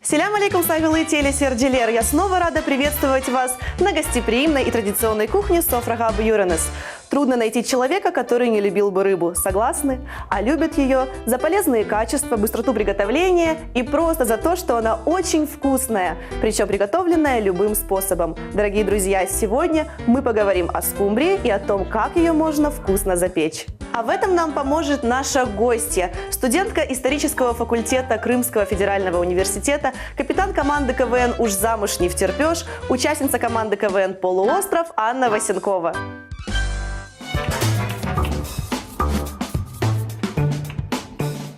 Селям алейкум, сагылы телесерджилер. Я снова рада приветствовать вас на гостеприимной и традиционной кухне Софрага Буюренес. Трудно найти человека, который не любил бы рыбу. Согласны? А любят ее за полезные качества, быстроту приготовления и просто за то, что она очень вкусная, причем приготовленная любым способом. Дорогие друзья, сегодня мы поговорим о скумбрии и о том, как ее можно вкусно запечь. А в этом нам поможет наша гостья, студентка исторического факультета Крымского федерального университета, капитан команды КВН «Уж замуж не втерпешь», участница команды КВН «Полуостров» Анна Васенкова.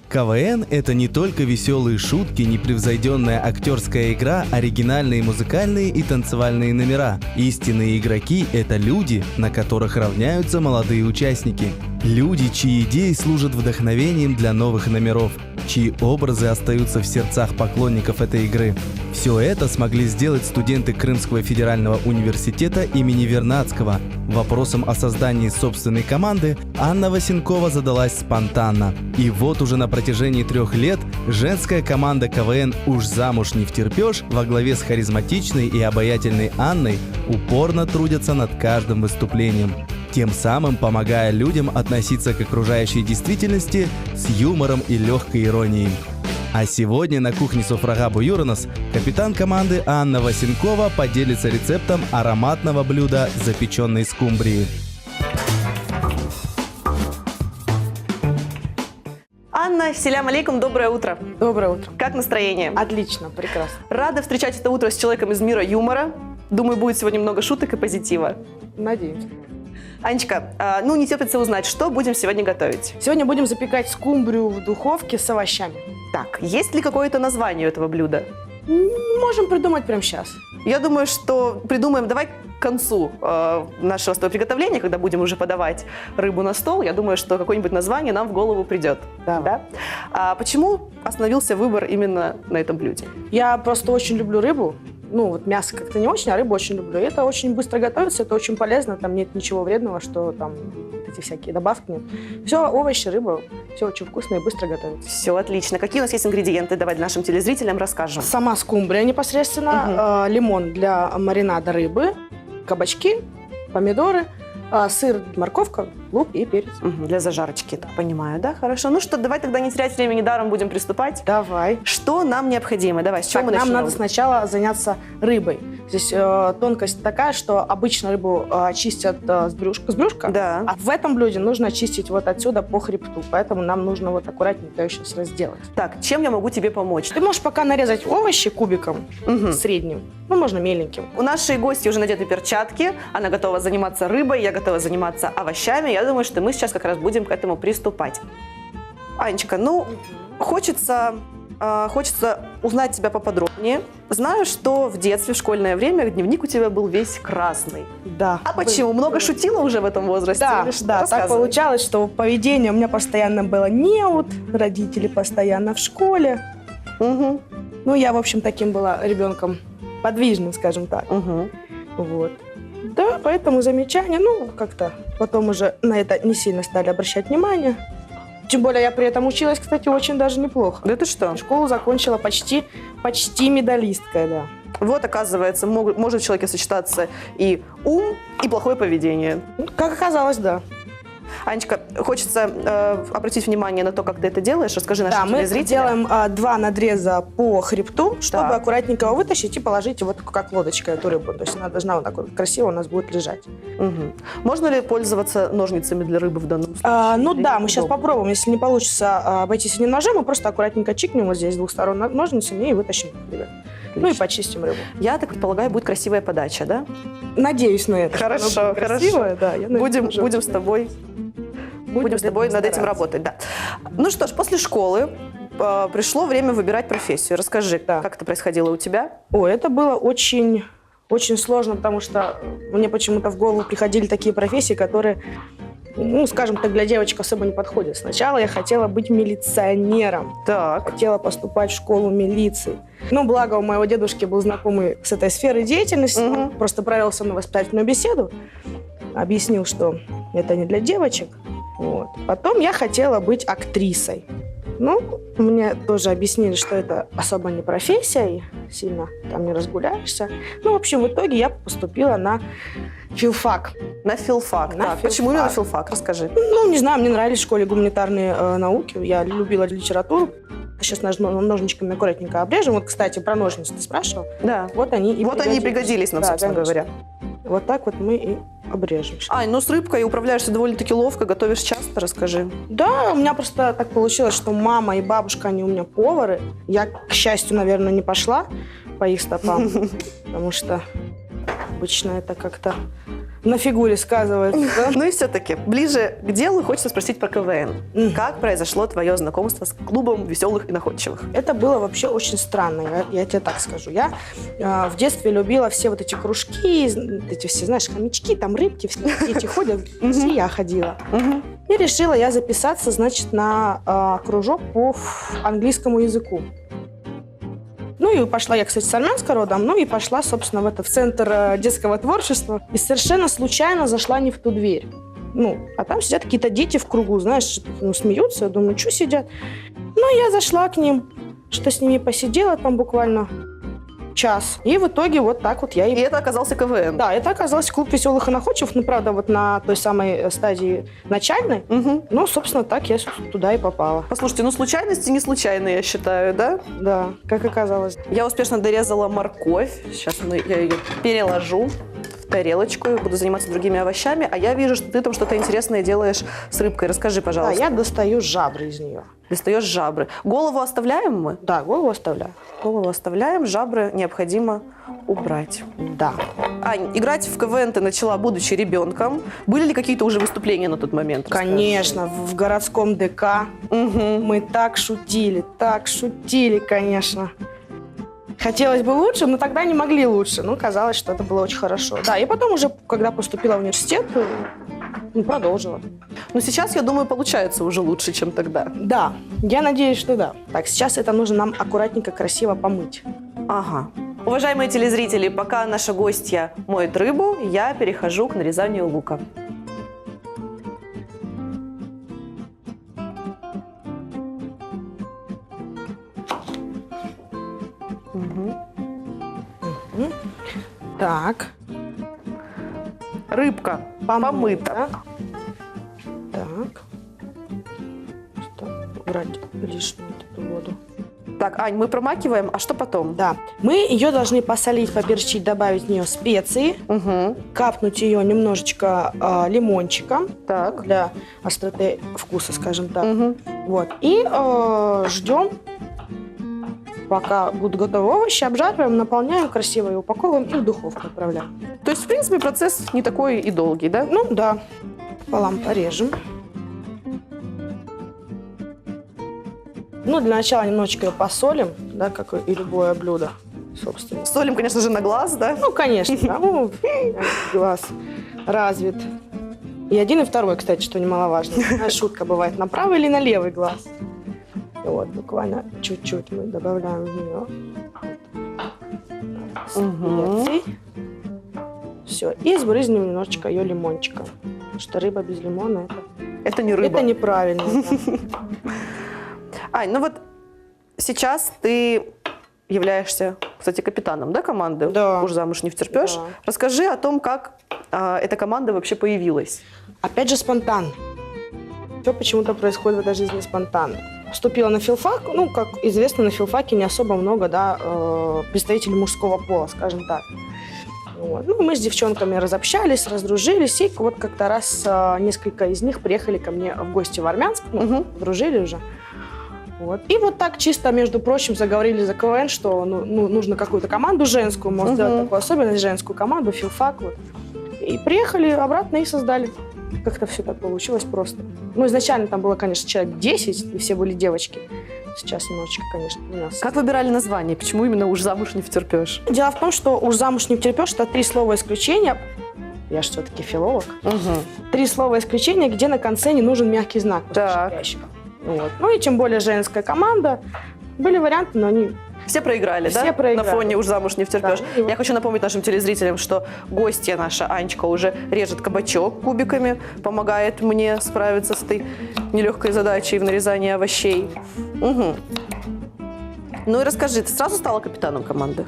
КВН – это не только веселые шутки, непревзойденная актерская игра, оригинальные музыкальные и танцевальные номера. Истинные игроки – это люди, на которых равняются молодые участники. Люди, чьи идеи служат вдохновением для новых номеров, чьи образы остаются в сердцах поклонников этой игры. Все это смогли сделать студенты Крымского федерального университета имени Вернадского. Вопросом о создании собственной команды Анна Васенкова задалась спонтанно. И вот уже на протяжении 3 лет женская команда КВН «Уж замуж не втерпешь» во главе с харизматичной и обаятельной Анной упорно трудятся над каждым выступлением, тем самым помогая людям относиться к окружающей действительности с юмором и легкой иронией. А сегодня на кухне Софрага Буюренес капитан команды Анна Васенкова поделится рецептом ароматного блюда запеченной скумбрии. Анна, селям алейкум, доброе утро. Доброе утро. Как настроение? Отлично, прекрасно. Рада встречать это утро с человеком из мира юмора. Думаю, будет сегодня много шуток и позитива. Надеюсь. Анечка, не терпится узнать, что будем сегодня готовить. Сегодня будем запекать скумбрию в духовке с овощами. Так, есть ли какое-то название этого блюда? Можем придумать прямо сейчас. Я думаю, что придумаем, давай к концу нашего с тобой приготовления, когда будем уже подавать рыбу на стол, я думаю, что какое-нибудь название нам в голову придет. Да? А почему остановился выбор именно на этом блюде? Я просто очень люблю рыбу. Мясо как-то не очень, а рыбу очень люблю. И это очень быстро готовится, это очень полезно, там нет ничего вредного, что там эти всякие добавки нет. Все, овощи, рыба, все очень вкусно и быстро готовится. Все отлично. Какие у нас есть ингредиенты? Давай нашим телезрителям расскажем. Сама скумбрия непосредственно, лимон для маринада рыбы, кабачки, помидоры, сыр, морковка, лук и перец. Для зажарочки, так понимаю, да? Хорошо. Ну что, давай тогда не терять времени даром, будем приступать. Давай. Что нам необходимо? Давай, с чего мы начнем? Нам надо сначала заняться рыбой. Здесь тонкость такая, что обычно рыбу чистят с брюшка, да. А в этом блюде нужно чистить вот отсюда по хребту. Поэтому нам нужно вот аккуратненько ее сейчас разделать. Так, чем я могу тебе помочь? Ты можешь пока нарезать овощи кубиком средним, можно меленьким. У нашей гости уже надеты перчатки, она готова заниматься рыбой, я готова заниматься овощами. Я думаю, что мы сейчас как раз будем к этому приступать. Анечка, хочется узнать тебя поподробнее. Знаю, что в детстве, в школьное время дневник у тебя был весь красный. Да. А почему? Много шутила уже в этом возрасте? Да, так получалось, что поведение у меня постоянно было неуд, родители постоянно в школе. Я, в общем, таким была ребенком подвижным, скажем так. Вот. Да, поэтому замечания, как-то потом уже на это не сильно стали обращать внимание. Тем более я при этом училась, кстати, очень даже неплохо. Да ты что? Школу закончила почти медалисткой, да. Вот, оказывается, может в человеке сочетаться и ум, и плохое поведение. Как оказалось, да. Анечка, хочется обратить внимание на то, как ты это делаешь. Расскажи нашим телезрителям. Мы делаем 2 надреза по хребту, чтобы аккуратненько его вытащить и положить вот как лодочкой эту рыбу. То есть она должна вот так вот красиво у нас будет лежать. Можно ли пользоваться ножницами для рыбы в данном случае? Да, мы сейчас попробуем. Если не получится обойтись одним ножом, мы просто аккуратненько чикнем вот здесь с 2 сторон ножницами и вытащим, ребят. И почистим рыбу. Я так предполагаю, будет красивая подача, да? Надеюсь на это. Хорошо. Красивая, да. Будем с тобой над этим работать, да. Ну что ж, после школы пришло время выбирать профессию. Расскажи, как это происходило у тебя? Это было очень сложно, потому что мне почему-то в голову приходили такие профессии, которые, скажем так, для девочек особо не подходят. Сначала я хотела быть милиционером. Так. Хотела поступать в школу милиции. Благо у моего дедушки был знакомый с этой сферой деятельности. Он просто провел со мной воспитательную беседу. Объяснил, что это не для девочек. Вот. Потом я хотела быть актрисой. Ну, мне тоже объяснили, что это особо не профессия, и сильно там не разгуляешься. Ну, в общем, в итоге я поступила на филфак. На филфак. На Так, филфак. почему именно филфак? Расскажи. Ну, не знаю, мне нравились в школе гуманитарные науки. Я любила литературу. Сейчас ножничками аккуратненько обрежем. Вот, кстати, про ножницы ты спрашивал. Да. Вот они и Вот они и пригодились нам, Да, собственно конечно. говоря. Вот так вот мы и обрежем. Ань, ну с рыбкой управляешься довольно-таки ловко, готовишь часто, расскажи. Да, у меня просто так получилось, что мама и бабушка, они у меня повары. Я, к счастью, наверное, не пошла по их стопам, потому что обычно это как-то на фигуре сказывается. Ну и все-таки, ближе к делу хочется спросить про КВН. Как произошло твое знакомство с клубом веселых и находчивых? Это было вообще очень странно, я тебе так скажу. Я в детстве любила все вот эти кружки, эти все, знаешь, хомячки, там рыбки, все эти ходят, все я ходила. И решила я записаться, значит, на кружок по английскому языку. Ну и пошла я, кстати, с армянского родом, ну и пошла, собственно, в центр детского творчества. И совершенно случайно зашла не в ту дверь. Ну, а там сидят какие-то дети в кругу, знаешь, ну, смеются, я думаю, что сидят. Ну, я зашла к ним, что с ними посидела там буквально час. И в итоге вот так вот я И это оказался КВН. Да, это оказался клуб веселых и находчивых, ну, правда, вот на той самой стадии начальной. Угу. Ну, собственно, так я туда и попала. Послушайте, ну случайности не случайные, я считаю, да? Да, как оказалось. Я успешно дорезала морковь. Сейчас я ее переложу в тарелочку и буду заниматься другими овощами. А я вижу, что ты там что-то интересное делаешь с рыбкой. Расскажи, Да, пожалуйста. я достаю жабры из нее. Достаешь жабры. Голову оставляем мы? Да, голову оставляю. Голову оставляем, жабры необходимо убрать. Да. Ань, играть в КВН ты начала, будучи ребенком. Были ли какие-то уже выступления на тот момент? Конечно, в городском ДК Угу. мы так шутили, конечно. Хотелось бы лучше, но тогда не могли лучше. Ну, казалось, что это было очень хорошо. Да, и потом уже, когда поступила в университет, продолжила. Но сейчас, я думаю, получается уже лучше, чем тогда. Да, я надеюсь, что да. Так, сейчас это нужно нам аккуратненько, красиво помыть. Ага. Уважаемые телезрители, пока наша гостья моет рыбу, я перехожу к нарезанию лука. Так, Рыбка помыта. Так. Что, убрать лишнюю вот эту воду. Так, Ань, мы промакиваем, а что потом? Да, мы ее должны посолить, поперчить, добавить в нее специи, Угу. капнуть ее немножечко лимончиком Так. для остроты вкуса, скажем так. Угу. Вот. И ждем, пока будут готовы овощи, обжариваем, наполняем красиво и упаковываем и в духовку отправляем. То есть, в принципе, процесс не такой и долгий, да? Ну да, пополам порежем. Ну, для начала немножечко ее посолим, да, как и любое блюдо, собственно. Солим, конечно же, на глаз, да? Ну, конечно, да. Ну, глаз развит. И один, и второй, кстати, что немаловажно. Знаешь, шутка бывает, на правый или на левый глаз. И вот, буквально чуть-чуть мы добавляем в нее специй. Все. И сбрызнем немножечко ее лимончика. Потому что рыба без лимона Это не рыба. это неправильно. Да. Ань, ну вот сейчас ты являешься, кстати, капитаном, да, команды? Да. Уж замуж не втерпешь. Да. Расскажи о том, как эта команда вообще появилась. Опять же, спонтанно. Все почему-то происходит в этой жизни спонтанно. Вступила на филфак. Ну, как известно, на филфаке не особо много, да, представителей мужского пола, скажем так. Вот. Ну, мы с девчонками разобщались, раздружились, и вот как-то раз несколько из них приехали ко мне в гости в Армянск, ну, дружили уже. Вот. И вот так чисто, между прочим, заговорили за КВН, что нужно какую-то команду женскую, может, сделать такую особенность, женскую команду, филфак. Вот. И приехали обратно и создали. Как-то все так получилось просто. Ну, изначально там было, конечно, человек 10, и все были девочки. Сейчас немножечко, конечно, у нас. Как выбирали название? Почему именно «Уж замуж не втерпешь»? Дело в том, что «Уж замуж не втерпешь» — это 3 слова исключения. Я же все-таки филолог. 3 слова исключения, где на конце не нужен мягкий знак. Так. Вот. Ну и тем более женская команда. Были варианты, но они Все проиграли, да? Все проиграли. На фоне «Уж замуж не втерпешь». Да. Я хочу напомнить нашим телезрителям, что гостья наша, Анечка, уже режет кабачок кубиками, помогает мне справиться с этой нелегкой задачей в нарезании овощей. Угу. Ну и расскажи, ты сразу стала капитаном команды?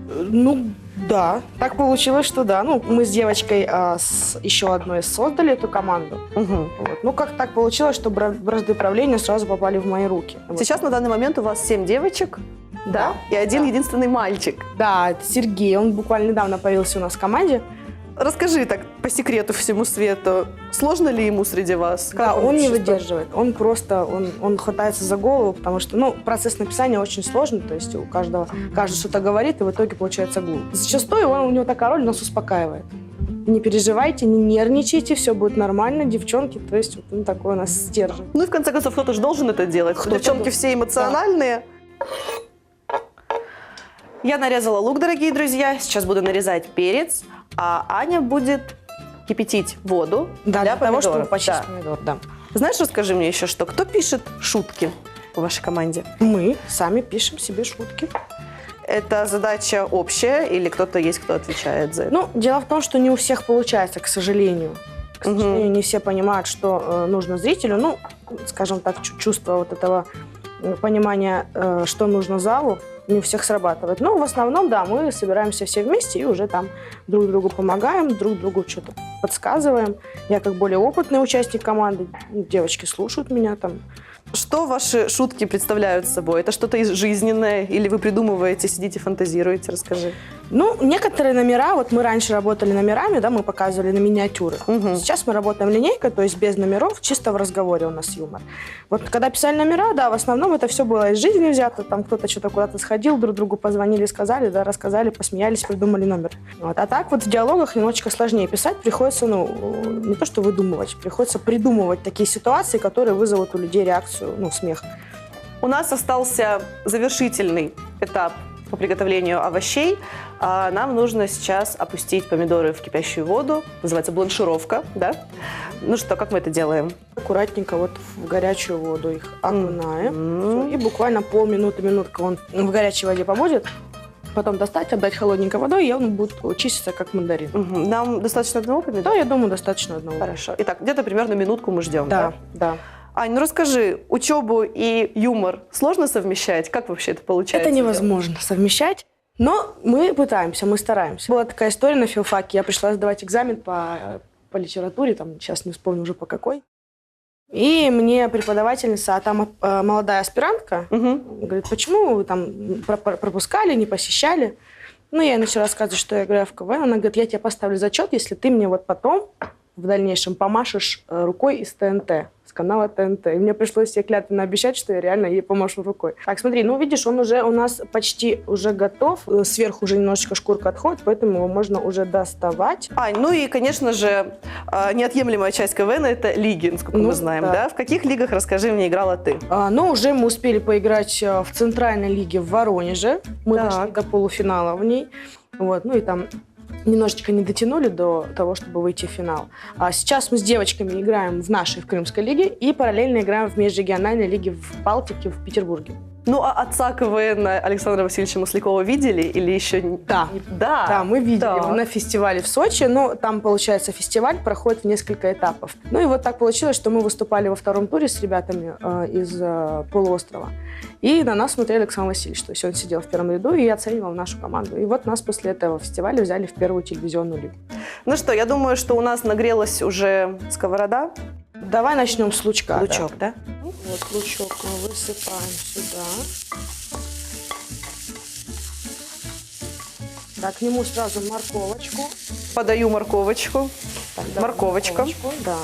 Ну, да. Так получилось, что да. Ну, мы с девочкой с еще одной создали эту команду. Угу. Вот. Ну, как так получилось, что бразды правления сразу попали в мои руки. Вот. Сейчас на данный момент у вас 7 девочек, да? И один Да. единственный мальчик. Да, это Сергей. Он буквально недавно появился у нас в команде. Расскажи так по секрету всему свету, сложно ли ему среди вас? Да, Как он не вообще выдерживает. Он просто, он хватается за голову, потому что, ну, процесс написания очень сложный, то есть у каждого, каждый что-то говорит, и в итоге получается глупо. Зачастую у него такая роль нас успокаивает. Не переживайте, не нервничайте, все будет нормально, девчонки, то есть вот он такой у нас стержень. Ну и в конце концов, кто-то же должен это делать. Кто-то Девчонки должен. все эмоциональные. Я нарезала лук, дорогие друзья. Сейчас буду нарезать перец, а Аня будет кипятить воду Да, для того, чтобы помидоров. почистить Да. помидор, да. Знаешь, расскажи мне еще что. Кто пишет шутки в вашей команде? Мы сами пишем себе шутки. Это задача общая или кто-то есть, кто отвечает за это? Ну, дело в том, что не у всех получается, к сожалению. К Мгм. сожалению, не все понимают, что нужно зрителю. Ну, скажем так, чувство вот этого понимания, что нужно залу, не у всех срабатывает. Но в основном, да, мы собираемся все вместе и уже там друг другу помогаем, друг другу что-то подсказываем. Я как более опытный участник команды, девочки слушают меня там. Что ваши шутки представляют собой? Это что-то жизненное или вы придумываете, сидите, фантазируете? Расскажи. Ну, некоторые номера, вот мы раньше работали номерами, да, мы показывали на миниатюры. Мгм. Сейчас мы работаем линейкой, то есть без номеров, чисто в разговоре у нас юмор. Вот когда писали номера, да, в основном это все было из жизни взято, там кто-то что-то куда-то сходил, друг другу позвонили, сказали, да, рассказали, посмеялись, придумали номер. Вот. А так вот в диалогах немножечко сложнее писать, приходится, ну, не то что выдумывать, приходится придумывать такие ситуации, которые вызовут у людей реакцию, ну, смех. У нас остался завершительный этап по приготовлению овощей. Нам нужно сейчас опустить помидоры в кипящую воду. Называется бланшировка, да? Ну что, как мы это делаем? Аккуратненько вот в горячую воду их окунаем. М. Всё, и буквально полминуты, минутка он в горячей воде побудет. Потом достать, обдать холодненькой водой, и он будет чиститься, как мандарин. Мгм. Нам достаточно одного помидора? Да, я думаю, достаточно одного. Хорошо. Итак, где-то примерно минутку мы ждем, Да, да. Ань, ну расскажи, учебу и юмор сложно совмещать? Как вообще это получается? Это невозможно совмещать, но мы пытаемся, мы стараемся. Была такая история на филфаке, я пришла сдавать экзамен по литературе, там сейчас не вспомню уже по какой. И мне преподавательница, а там молодая аспирантка, Мгм. говорит, почему вы там пропускали, не посещали? Ну, я ей начала рассказывать, что я играю в КВН. Она говорит, я тебе поставлю зачет, если ты мне вот потом в дальнейшем помашешь рукой из ТНТ, с канала ТНТ. И мне пришлось ей клятвенно обещать, что я реально ей помашу рукой. Так, смотри, ну, видишь, он уже у нас почти уже готов. Сверху уже немножечко шкурка отходит, поэтому его можно уже доставать. Ань, ну и, конечно же, неотъемлемая часть КВН – это лиги, насколько Ну, мы знаем, да. да? В каких лигах, расскажи мне, играла ты? Но уже мы успели поиграть в центральной лиге в Воронеже. Мы Так. дошли до полуфинала в ней. Вот, ну и там немножечко не дотянули до того, чтобы выйти в финал. А сейчас мы с девочками играем в нашей, в Крымской лиге, и параллельно играем в межрегиональной лиге в Балтике, в Петербурге. Ну, а отца КВН Александра Васильевича Маслякова видели или еще не? Да. Да. Да, мы видели Так. его на фестивале в Сочи, но там, получается, фестиваль проходит в несколько этапов. Ну и вот так получилось, что мы выступали во втором туре с ребятами из полуострова. И на нас смотрел Александр Васильевич, то есть он сидел в первом ряду и оценивал нашу команду. И вот нас после этого фестиваля взяли в первую телевизионную лигу. Ну что, я думаю, что у нас нагрелась уже сковорода. Давай начнем с лучка. Лучок, да? Вот лучок мы высыпаем сюда. Так, к нему сразу морковочку. Подаю морковочку. Так, давай Морковочка. морковочку, да.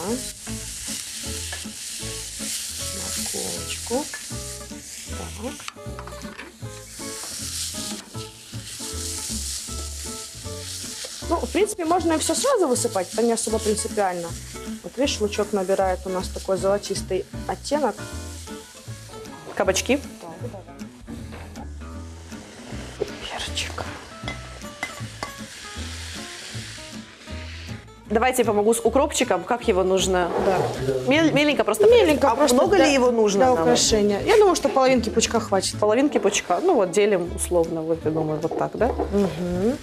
Морковочку. Так. Ну, в принципе, можно и все сразу высыпать, это не особо принципиально. Вот видишь, лучок набирает у нас такой золотистый оттенок. Кабачки. Перчик. Давайте я помогу с укропчиком. Как его нужно? Да. Меленько просто. Меленько А просто много ли его нужно? для нам? украшения? Я думаю, что половинки пучка хватит. Половинки пучка. Ну вот делим условно, вот я думаю, вот так, да? Угу.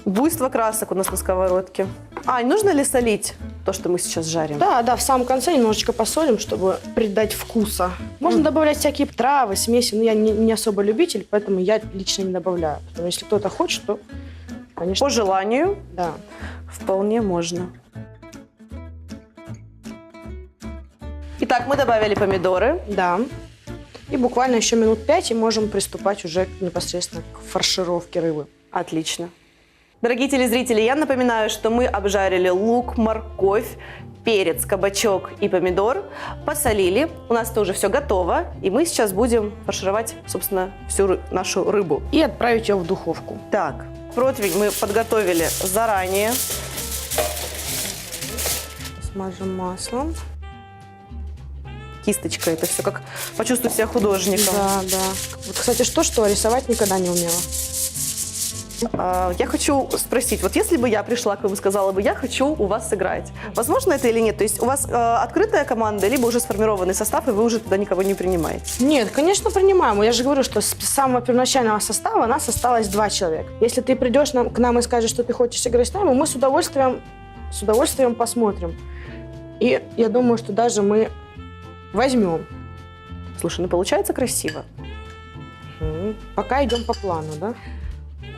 Буйство красок у нас на сковородке. Ань, нужно ли солить то, что мы сейчас жарим? Да, в самом конце немножечко посолим, чтобы придать вкуса. Можно добавлять всякие травы, смеси, но я не особо любитель, поэтому я лично не добавляю. Но если кто-то хочет, то, конечно, По желанию да. вполне можно. Итак, мы добавили помидоры. Да. И буквально еще минут 5, и можем приступать уже непосредственно к фаршировке рыбы. Отлично. Дорогие телезрители, я напоминаю, что мы обжарили лук, морковь, перец, кабачок и помидор, посолили. У нас тоже все готово, и мы сейчас будем фаршировать, собственно, всю нашу рыбу. И отправить ее в духовку. Так, противень мы подготовили заранее. Смажем маслом. Кисточка, это все как почувствуй себя художником. Да. Вот, кстати, что рисовать никогда не умела. Я хочу спросить, вот если бы я пришла к вам и сказала бы, я хочу у вас сыграть, возможно это или нет? То есть у вас открытая команда, либо уже сформированный состав, и вы уже туда никого не принимаете? Нет, конечно, принимаем. Я же говорю, что с самого первоначального состава нас осталось 2 человека. Если ты придешь к нам и скажешь, что ты хочешь играть с нами, мы с удовольствием посмотрим. И я думаю, что даже мы возьмем. Слушай, ну получается красиво. Пока идем по плану, да?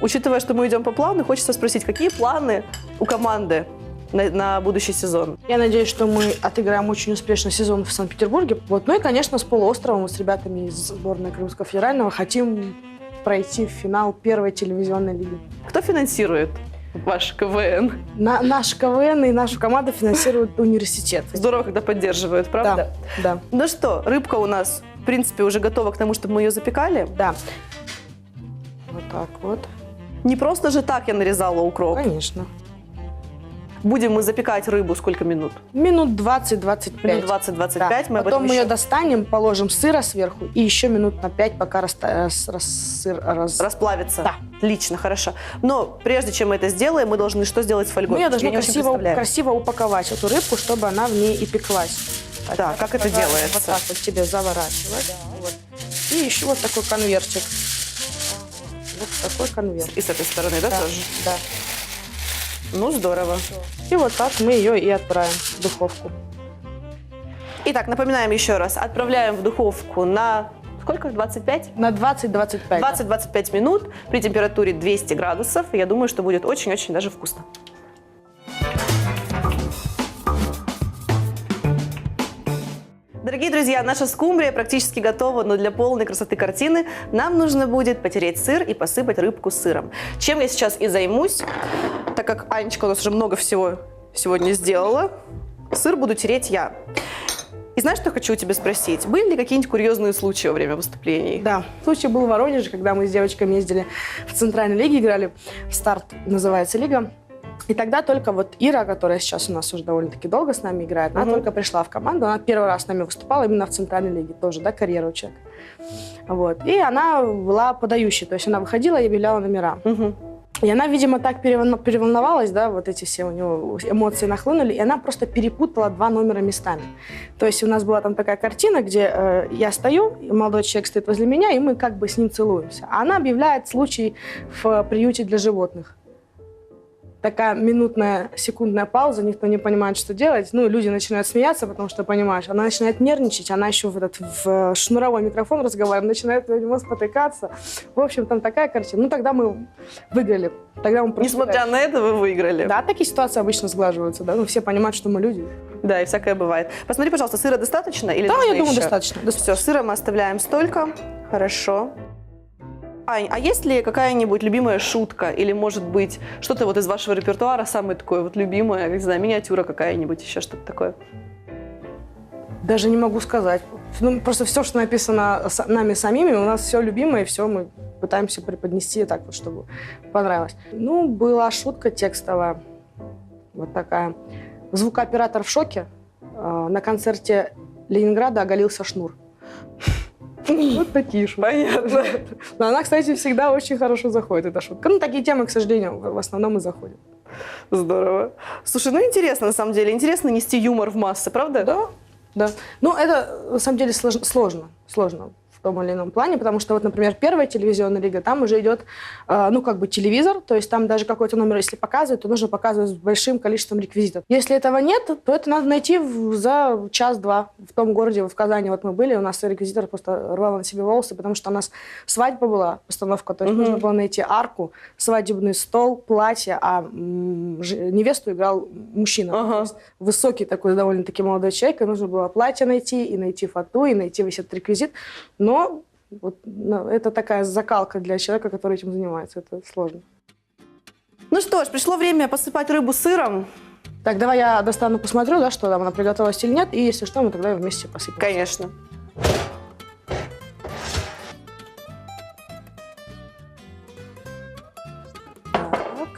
Учитывая, что мы идем по плану, хочется спросить, какие планы у команды на будущий сезон? Я надеюсь, что мы отыграем очень успешно сезон в Санкт-Петербурге. Вот. Ну и, конечно, с полуостровом, с ребятами из сборной Крымского федерального хотим пройти в финал первой телевизионной лиги. Кто финансирует ваш КВН? Наш КВН и нашу команду финансирует университет. Здорово, когда поддерживают, правда? Да. Ну что, рыбка у нас, в принципе, уже готова к тому, чтобы мы ее запекали. Да. Вот так вот. Не просто же так я нарезала укроп. Конечно. Будем мы запекать рыбу сколько минут? Минут 20-25. Минут 20-25. Да. Мы об Потом этом мы ее еще достанем, положим сыра сверху и еще минут на 5, пока сыр расплавится. Да. Отлично, хорошо. Но прежде чем мы это сделаем, мы должны что сделать с фольгой? Мы ее должны Я не очень представляю. красиво упаковать, эту рыбку, чтобы она в ней и пеклась. Так, как это делается? Вот так вот тебе заворачивать. Вот. И еще вот такой конвертик. Вот такой конверт. И с этой стороны, да, тоже? Да. Ну, здорово. И вот так мы ее и отправим в духовку. Итак, напоминаем еще раз. Отправляем в духовку на сколько? 25? На 20-25. 20-25 минут при температуре 200 градусов. Я думаю, что будет очень-очень даже вкусно. Дорогие друзья, наша скумбрия практически готова, но для полной красоты картины нам нужно будет потереть сыр и посыпать рыбку сыром. Чем я сейчас и займусь, так как Анечка у нас уже много всего сегодня сделала. Сыр буду тереть я. И знаешь, что хочу у тебя спросить? Были ли какие-нибудь курьезные случаи во время выступлений? Да. Случай был в Воронеже, когда мы с девочками ездили в Центральной лиге, играли. «Старт» называется лига. И тогда только вот Ира, которая сейчас у нас уже довольно-таки долго с нами играет, она только пришла в команду, она первый раз с нами выступала именно в Центральной лиге, тоже, да, карьера у человека. Вот. И она была подающей, то есть она выходила и объявляла номера. И она, видимо, так переволновалась, да, вот эти все у нее эмоции нахлынули, и она просто перепутала 2 номера местами. То есть у нас была там такая картина, где я стою, молодой человек стоит возле меня, и мы как бы с ним целуемся. А она объявляет случай в приюте для животных. Такая минутная, секундная пауза, никто не понимает, что делать. Ну, люди начинают смеяться, потому что, понимаешь, она начинает нервничать, она еще в шнуровой микрофон разговаривает, начинает на него спотыкаться. В общем, там такая картина. Ну, тогда мы выиграли. Тогда мы Несмотря на это, вы выиграли. Да, такие ситуации обычно сглаживаются, да, ну, все понимают, что мы люди. Да, и всякое бывает. Посмотри, пожалуйста, сыра достаточно? Или Да, нужно я думаю, еще? достаточно. Все, сыра мы оставляем столько. Хорошо. Ань, а есть ли какая-нибудь любимая шутка или, может быть, что-то вот из вашего репертуара самое такое вот любимое, не знаю, миниатюра какая-нибудь, еще что-то такое? Даже не могу сказать. Ну, просто все, что написано нами самими, у нас все любимое, и все мы пытаемся преподнести так вот, чтобы понравилось. Ну, была шутка текстовая, вот такая. Звукооператор в шоке. На концерте Ленинграда оголился шнур. Вот такие шутки. Понятно. Но она, кстати, всегда очень хорошо заходит, эта шутка. Ну, такие темы, к сожалению, в основном и заходят. Здорово. Слушай, ну интересно, на самом деле. Интересно нести юмор в массы, правда? Да, да. Ну, это, на самом деле, сложно в том или ином плане, потому что, вот, например, первая телевизионная лига, там уже идет, ну, как бы телевизор, то есть там даже какой-то номер, если показывают, то нужно показывать с большим количеством реквизитов. Если этого нет, то это надо найти за час-два в том городе, в Казани. Вот мы были, у нас реквизитор просто рвал на себе волосы, потому что у нас свадьба была, постановка, то есть нужно было найти арку, свадебный стол, платье, а невесту играл мужчина. То есть высокий такой довольно-таки молодой человек, и нужно было платье найти, и найти фату, и найти весь этот реквизит. Но вот, это такая закалка для человека, который этим занимается. Это сложно. Ну что ж, пришло время посыпать рыбу сыром. Так, давай я достану, посмотрю, да, что там она приготовилась или нет, и если что, мы тогда вместе посыпем. Конечно. Так.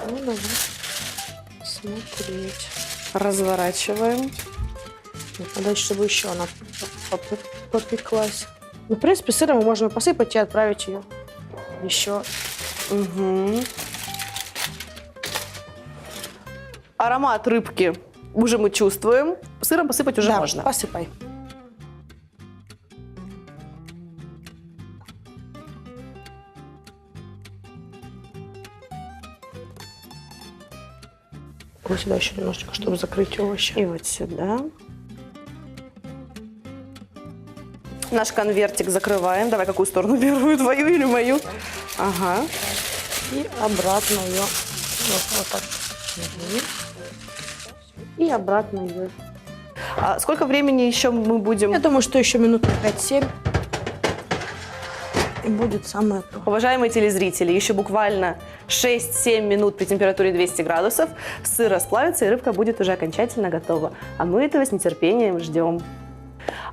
Ну, давай смотреть. Разворачиваем. А дальше, чтобы еще она попеклась. Ну, в принципе, сыром мы можем посыпать и отправить ее еще. Угу. Аромат рыбки уже мы чувствуем. Сыром посыпать уже Да, можно. посыпай. Вот сюда еще немножечко, чтобы закрыть овощи. И вот сюда. Наш конвертик закрываем. Давай, какую сторону? Первую, твою или мою? Ага. И обратно ее. Вот так. И обратно ее. А сколько времени еще мы будем? Я думаю, что еще минут 5-7. И будет самое то. Уважаемые телезрители, еще буквально 6-7 минут при температуре 200 градусов сыр расплавится, и рыбка будет уже окончательно готова. А мы этого с нетерпением ждем.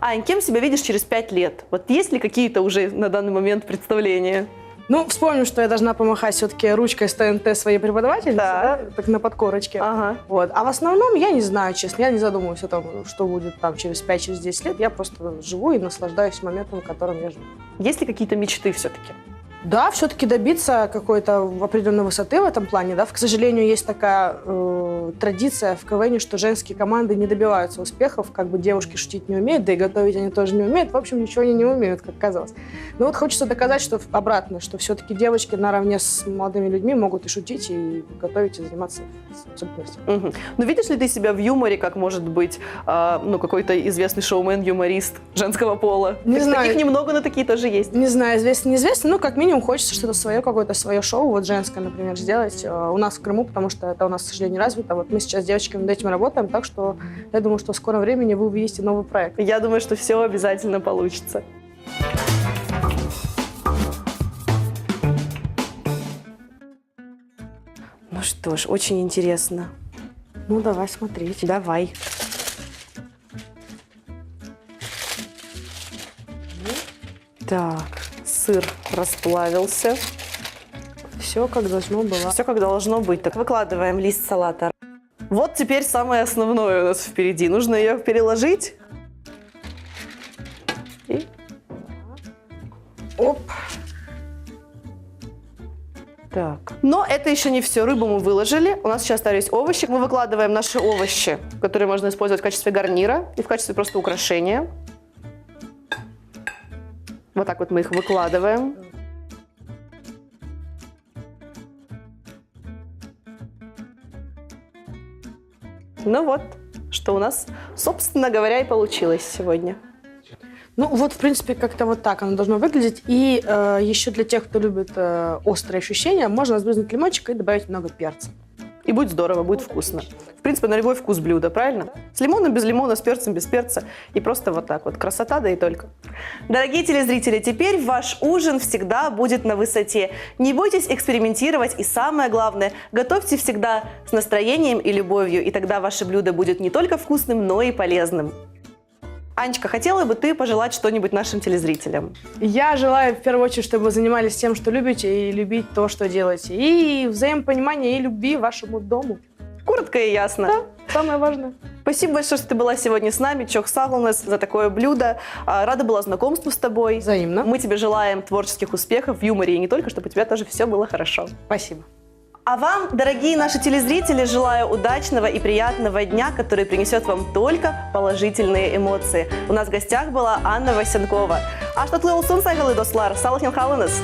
Ань, кем себя видишь через 5 лет? Вот есть ли какие-то уже на данный момент представления? Ну, вспомним, что я должна помахать все-таки ручкой с ТНТ своей преподавательнице, да, так на подкорочке. Ага. Вот. А в основном я не знаю, честно, я не задумываюсь о том, что будет там через 5-10 лет. Я просто живу и наслаждаюсь моментом, в котором я живу. Есть ли какие-то мечты все-таки? Да, все-таки добиться какой-то определенной высоты в этом плане, да. К сожалению, есть такая традиция в КВН, что женские команды не добиваются успехов, как бы девушки шутить не умеют, да и готовить они тоже не умеют. В общем, ничего они не умеют, как казалось. Но вот хочется доказать, что обратно, что все-таки девочки наравне с молодыми людьми могут и шутить, и готовить, и заниматься абсолютно всем. Угу. Но видишь ли ты себя в юморе, как может быть какой-то известный шоумен, юморист женского пола? Не знаю. Таких немного, но такие тоже есть. Не знаю, известно, неизвестно, но как минимум хочется что-то свое, какое-то свое шоу, вот женское, например, сделать у нас в Крыму, потому что это у нас, к сожалению, не развито. Вот мы сейчас с девочками над этим работаем, так что я думаю, что в скором времени вы увидите новый проект. Я думаю, что все обязательно получится. Ну что ж, очень интересно. Ну, давай смотреть. Давай. Так, сыр расплавился. Все как должно было. Все как должно быть. Так, выкладываем лист салата. Вот теперь самое основное у нас впереди. Нужно ее переложить. И... Оп. Так. Но это еще не все. Рыбу мы выложили. У нас сейчас остались овощи. Мы выкладываем наши овощи, которые можно использовать в качестве гарнира и в качестве просто украшения. Вот так вот мы их выкладываем. Ну вот, что у нас, собственно говоря, и получилось сегодня. Ну вот, в принципе, как-то вот так оно должно выглядеть. И еще для тех, кто любит острые ощущения, можно сбрызнуть лимончик и добавить много перца. И будет здорово, будет вкусно. В принципе, на любой вкус блюда, правильно? С лимоном, без лимона, с перцем, без перца. И просто вот так вот. Красота, да и только. Дорогие телезрители, теперь ваш ужин всегда будет на высоте. Не бойтесь экспериментировать. И самое главное, готовьте всегда с настроением и любовью. И тогда ваше блюдо будет не только вкусным, но и полезным. Анечка, хотела бы ты пожелать что-нибудь нашим телезрителям? Я желаю, в первую очередь, чтобы вы занимались тем, что любите, и любить то, что делаете. И взаимопонимания и любви вашему дому. Коротко и ясно. Да, самое важное. Спасибо большое, что ты была сегодня с нами. Чох сагылнес за такое блюдо. Рада была знакомству с тобой. Взаимно. Мы тебе желаем творческих успехов в юморе и не только, чтобы у тебя тоже все было хорошо. Спасибо. А вам, дорогие наши телезрители, желаю удачного и приятного дня, который принесет вам только положительные эмоции. У нас в гостях была Анна Васенкова. А что тлы улсын сайгалы, дослар, салахин халыныз.